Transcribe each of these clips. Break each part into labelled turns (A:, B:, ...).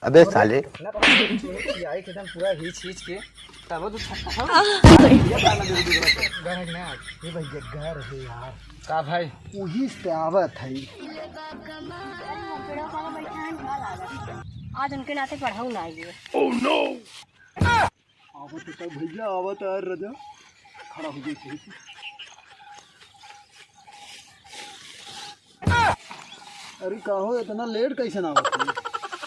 A: अबे साले
B: एकदम पूरा हिच हिच के तब तो ये भैया घर है यार का भाई वही से आवत है।
C: आज उनके नाते पढ़ाऊ ना आइए।
B: ओह नो आवत तो भैया आवत यार रजा खड़ा हो गई। अरे का हो इतना लेट कैसे ना आवत है?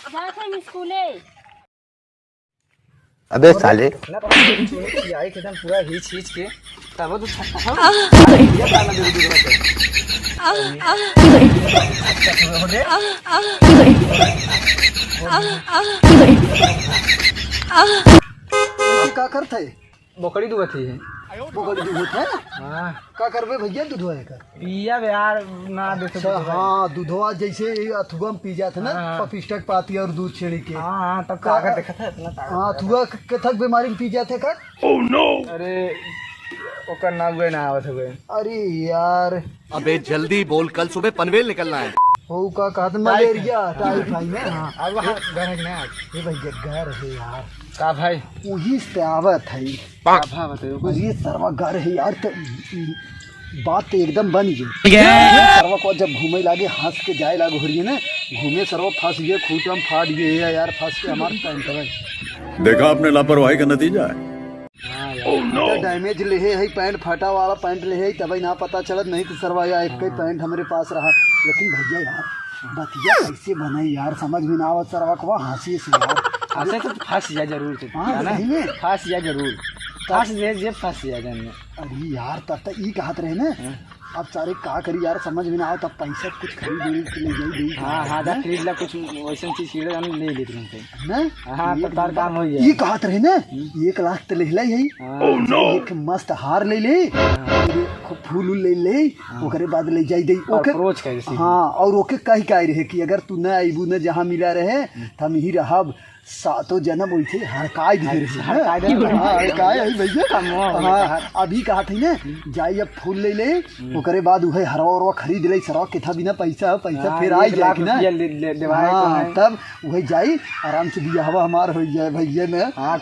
C: जाते हम स्कूले।
A: अबे साले
B: एकदम पूरा हिच हिच के तब तो का करते बकरी दुबत है बकरी दुबत है। हाँ का करबे भैया दूधवा कर पिया यार ना देते। हाँ दूधवा जैसे अथुआ में पी जाते ना पपिस्टक पाती और दूध छेड़ी के। हाँ तब का देखा था इतना। हाँ अथुआ कथक बीमारी में पी जाते कर। ओह नो अरे ओकर ना हुए ना आवत हुए। अरे यार
D: अबे जल्दी बोल कल सुबह पनवेल निकलना है।
B: हो का कहत मलेरिया टाइफाइड में। हाँ अब वहाँ घर में आज ये भैया घर है यार का भाई वही से आवत है। ये सरवा घर है यार तो बात तो एकदम बन गई। सरवा को जब घूमे लागे हंस के जाए लागो हो रही है ना घूमे सरवा फंस गए खूटा में फाट गए यार फंस के हमारे पैंट है।
E: देखा आपने लापरवाही का नतीजा है।
B: डैमेज ले है पैंट फटा वाला पैंट ले है तभी ना पता चलत नहीं तो सरवा यार एक ही पैंट हमारे पास रहा। लेकिन भैया यार बतिया कैसे बनाई यार समझ में ना आवत सरवा को हंसी से यार हंसे तो फंस जा जरूर थे। हाँ फंस जा जरूर फंस जे फंस जा जाने। अरे यार तब तक ई कहत रहे ना अब सारे का करी यार समझ में ना आओ तब पैसा कुछ खरीद ले जाई। हाँ हाँ खरीद ला कुछ वैसे चीज ले लेते ना। हाँ तो तार काम हो गया। ये कहत रहे ना 1 लाख तो ले यही एक मस्त हार ले ले फूल ले ले ओकरे बाद ले जाई दे ओके। हाँ और ओके कही काई रहे कि अगर तू न आईबू न जहाँ मिला रहे हम ही रहब सातों जन्म वैसे हड़काई दे रहे भैया। अभी कहा थी ना जाई अब फूल ले ले ओकरे बाद उहे हरवा उरवा खरीद ले सरवा केथा बिना पैसा फिर आई जाए ना। हाँ तब वही जाई आराम से बिया हवा हमार हो जाए भैया ने। और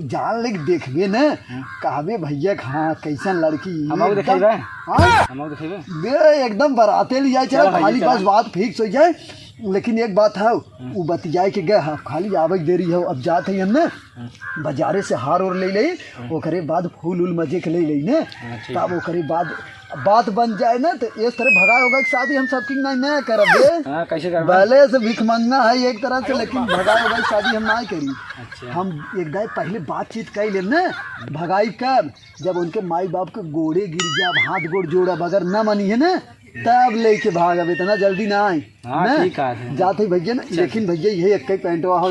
B: जान ले देखबे न कहबे भैया हाँ कैसन लड़की एकदम बराते ले जाए चल खाली बस बात फिक्स हो जाए। लेकिन एक बात है वो बतियाए के गए खाली आवे देरी है अब जाते हैं हम ना बाजारे से हार और ले ले ओकरे बाद फूल उल मजे के ले ले ना तब ओकरे बाद बात बन जाए ना तो इस तरह भगा होगा कि शादी हम सबकी नहीं करब कैसे कर भले से भिख मांगना है एक तरह से लेकिन भगा होगा शादी हम नहीं करी। हम एक दाई पहले बातचीत कर ले ना भगाई कब जब उनके माई बाप के गोड़े गिर जाब हाथ गोड़ जोड़ब अगर न मनी है ना तब लेके भाग अब इतना जल्दी ना आए। जाते भैया ना लेकिन भैया यही एक ही पैंटवा हो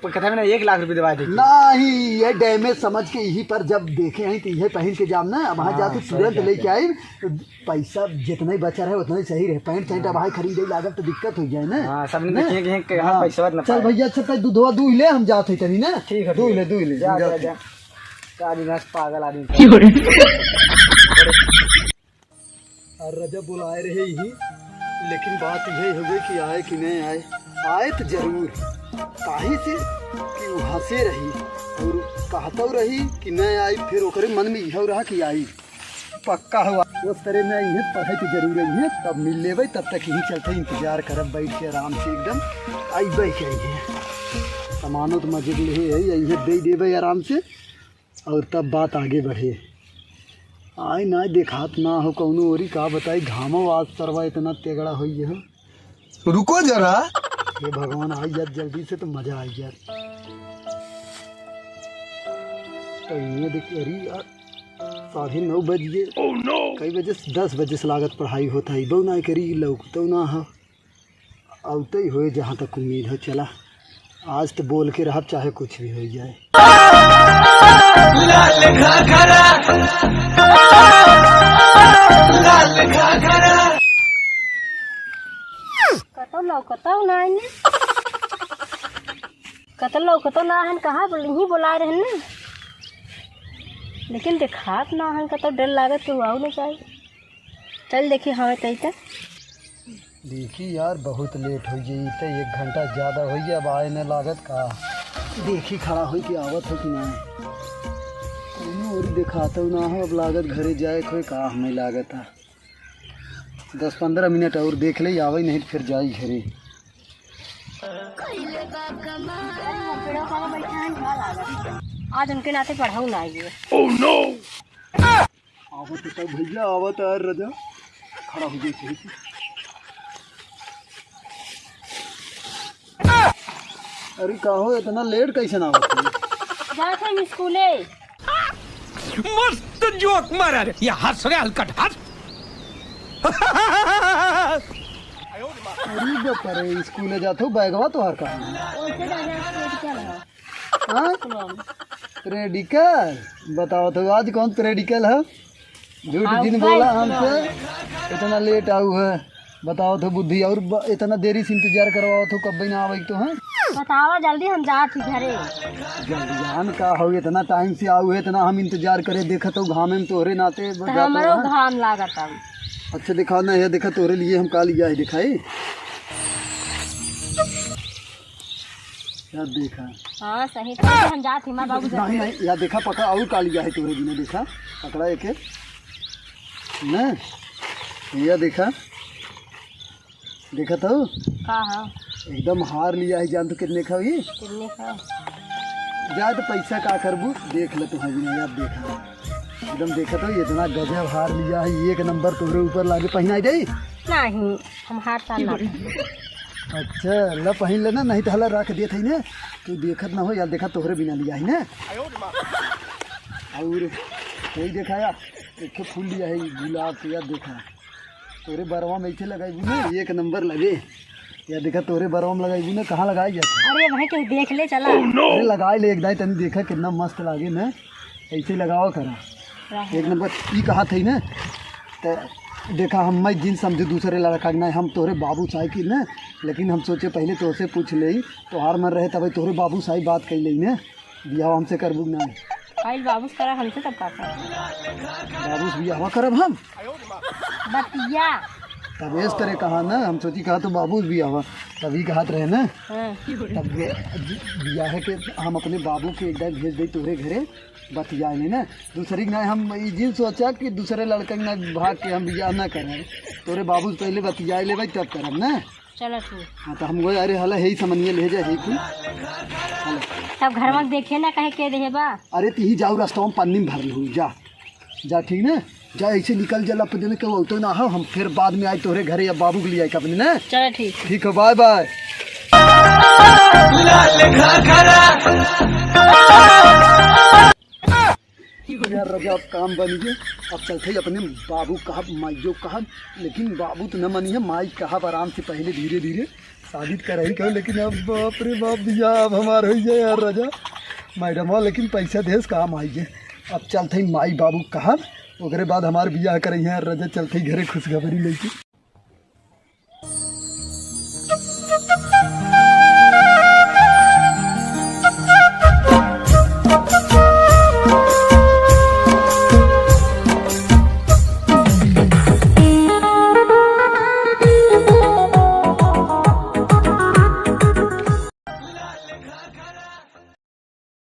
B: कथा में 1 लाख रुपए दवा दे नहीं ये डैमेज समझ के यही पर जब देखे हैं तो यही पहन के जाम ना वहाँ जाते तुरंत लेके आए तो पैसा जितना ही बचा रहे उतना ही सही रहे। पैंट शैंट अब खरीदे लागत तो दिक्कत हो जाए ना। चल भैया अच्छा दूधवा दूह ले हम जाते तभी ना। ठीक है दूह ले पागल आदमी और रजब बुलाए रहे ही लेकिन बात यही हो गई कि आए कि नहीं आए। आए तो जरूर काहे से कि वो हंसे रही और कहता रही कि नहीं आई फिर ओकरे मन में यह रहा कि आई पक्का हुआ उस तरह में यही पढ़े की जरूर है तब मिल लेवे तब तक यही चलते इंतजार करब बैठ के आराम से एकदम आई सामानो तो मजे ले यही दे देवे आराम से और तब बात आगे बढ़े। आई ना देखात ना हो कौनो औरी का बताई घामो आज सरवा इतना तेगड़ा हो है। रुको जरा ये भगवान आई जात जल्दी से तो मजा आई जात। तो ये देखिए अरे 9:30 बज गए। कई बजे 10 बजे से लागत पढ़ाई होता है बहु ना करी लोग तो ना हो आते ही हो जहाँ तक उम्मीद हो। चला आज तो बोल के रहा चाहे कुछ भी हो जाए।
C: कतो ना हन कहाँ ही बुला रहे ना लेकिन देखात ना हन कतो डर लागत के आओ ना चाहिए। चल देखिए हाँ तई तक
B: देखी यार बहुत लेट हो गई तो 1 घंटा ज़्यादा हो गया। अब आए न लागत का देखी खड़ा हो कि आवत हो कि ना और दिखाता ना हो। अब लागत घरे जाए कोई का हमें लागत है 10-15 मिनट और देख ले आवे नहीं फिर जाई घरे।
C: आज उनके नाते पढ़ाऊ ना आइए।
B: आवत तो भैया आवत यार रजा खड़ा हो गई। अरे कहो इतना लेट कैसे ना आवत?
C: जाते हम स्कूले।
A: मस्त जोक मारा रे या हंस रे हलकट हंस।
B: अरे बाप रे स्कूल जाते हो बैगवा तो हर का
C: ओसे क्या है?
B: हाँ प्रेडिकल बताओ तो आज कौन प्रेडिकल है? झूठ जिन बोला हमसे इतना लेट आऊ है बताओ तो बुद्धि और इतना देरी से इंतजार करवाओ तो कब ना आवे तो है
C: बतावा जल्दी हम जात ही घरे।
B: जल्दी जान का हो इतना टाइम से आऊ है इतना हम इंतजार करे देखा तो घाम में तोहरे नाते
C: हमरो घाम लागत है।
B: अच्छा दिखा ना है देखा तोहरे लिए हम का लिया है दिखाई यार देखा।
C: हाँ सही तो हम जात ही मां बाबू
B: नहीं नहीं यार देखा पकड़ा और का लिया है तोहरे बिना देखा पकड़ा एक ना ये देखा देखा तो
C: का है
B: एकदम हार लिया है जान तो कितने का हुई
C: कितने का
B: जा तो पैसा का करबू देख ले तुम्हारी नहीं यार देखा एकदम देखा तो इतना गजब हार लिया है 1 नंबर तोहरे ऊपर लागे पहनाई दे
C: नहीं हम हार साल ना।
B: अच्छा ला पहन लेना नहीं तो हला रख दिए थे ना तू देखत ना हो यार देखा तोहरे बिना लिया है ना और कोई देखा यार एक फूल लिया है गुलाब के यार देखा तोरे बरवा में इथे लगाई ना 1 नंबर लगे यार देखा तोरे बरवा में लगाई ना कहाँ लगाई जाती
C: अरे भाई कहीं देख ले चला।
B: अरे लगाए ले एक दाई तने देखा कितना मस्त लागे ना ऐसे लगाओ करा 1 नंबर ई कहा थी ना तो देखा हम मैं जिन समझे दूसरे लड़का नहीं हम तोहरे बाबू साहब की ना लेकिन हम सोचे पहले तोहसे पूछ ले तो हार मन रहे तब तोहरे बाबू साहब बात कर ली ना बिहाव हमसे करबू ना
C: फाइल बाबू करा हमसे तब का
B: बाबू से बिहावा करब हम
C: बतिया
B: तब ऐस करे कहा ना हम सोची कहा तो बाबू भी आवा तभी कहत रहे ना
C: हाँ।
B: तब बियाह के हम अपने बाबू के एकदम भेज दे तोहरे घरे बतिया नहीं ना दूसरी ना हम ई जिन सोचा कि दूसरे लड़के ना भाग के हम बियाह ना करें तोरे बाबू से पहले बतिया ले तब करब ना।
C: चलो ठीक।
B: हाँ तो हम गए अरे हला है ही समनिए ले जा है कि
C: तब घर में देखे ना कहे के रहे बा।
B: अरे ती जाऊ रास्ता में पन्नी में भर लू जा जा ठीक ना जा ऐसे निकल जला अपने के तो ना हो हम फिर बाद में आए तोहरे घरे या बाबू के लिए आए अपने ना।
C: चलो ठीक
B: ठीक है बाय बाय। यार रजा अब काम बन गए अब चलते अपने बाबू कहा माइयो कहा लेकिन बाबू तो न मनी है माई कहा आराम से पहले धीरे धीरे शादी कराई कहो लेकिन अब बाप रे बाप दिया अब हमार हो जाए यार रजा मैडम लेकिन पैसा देश काम आई है। अब चलते माई बाबू कहा ओकरे बाद हमार बियाह करी है रजा चलते घरे खुशखबरी लेके।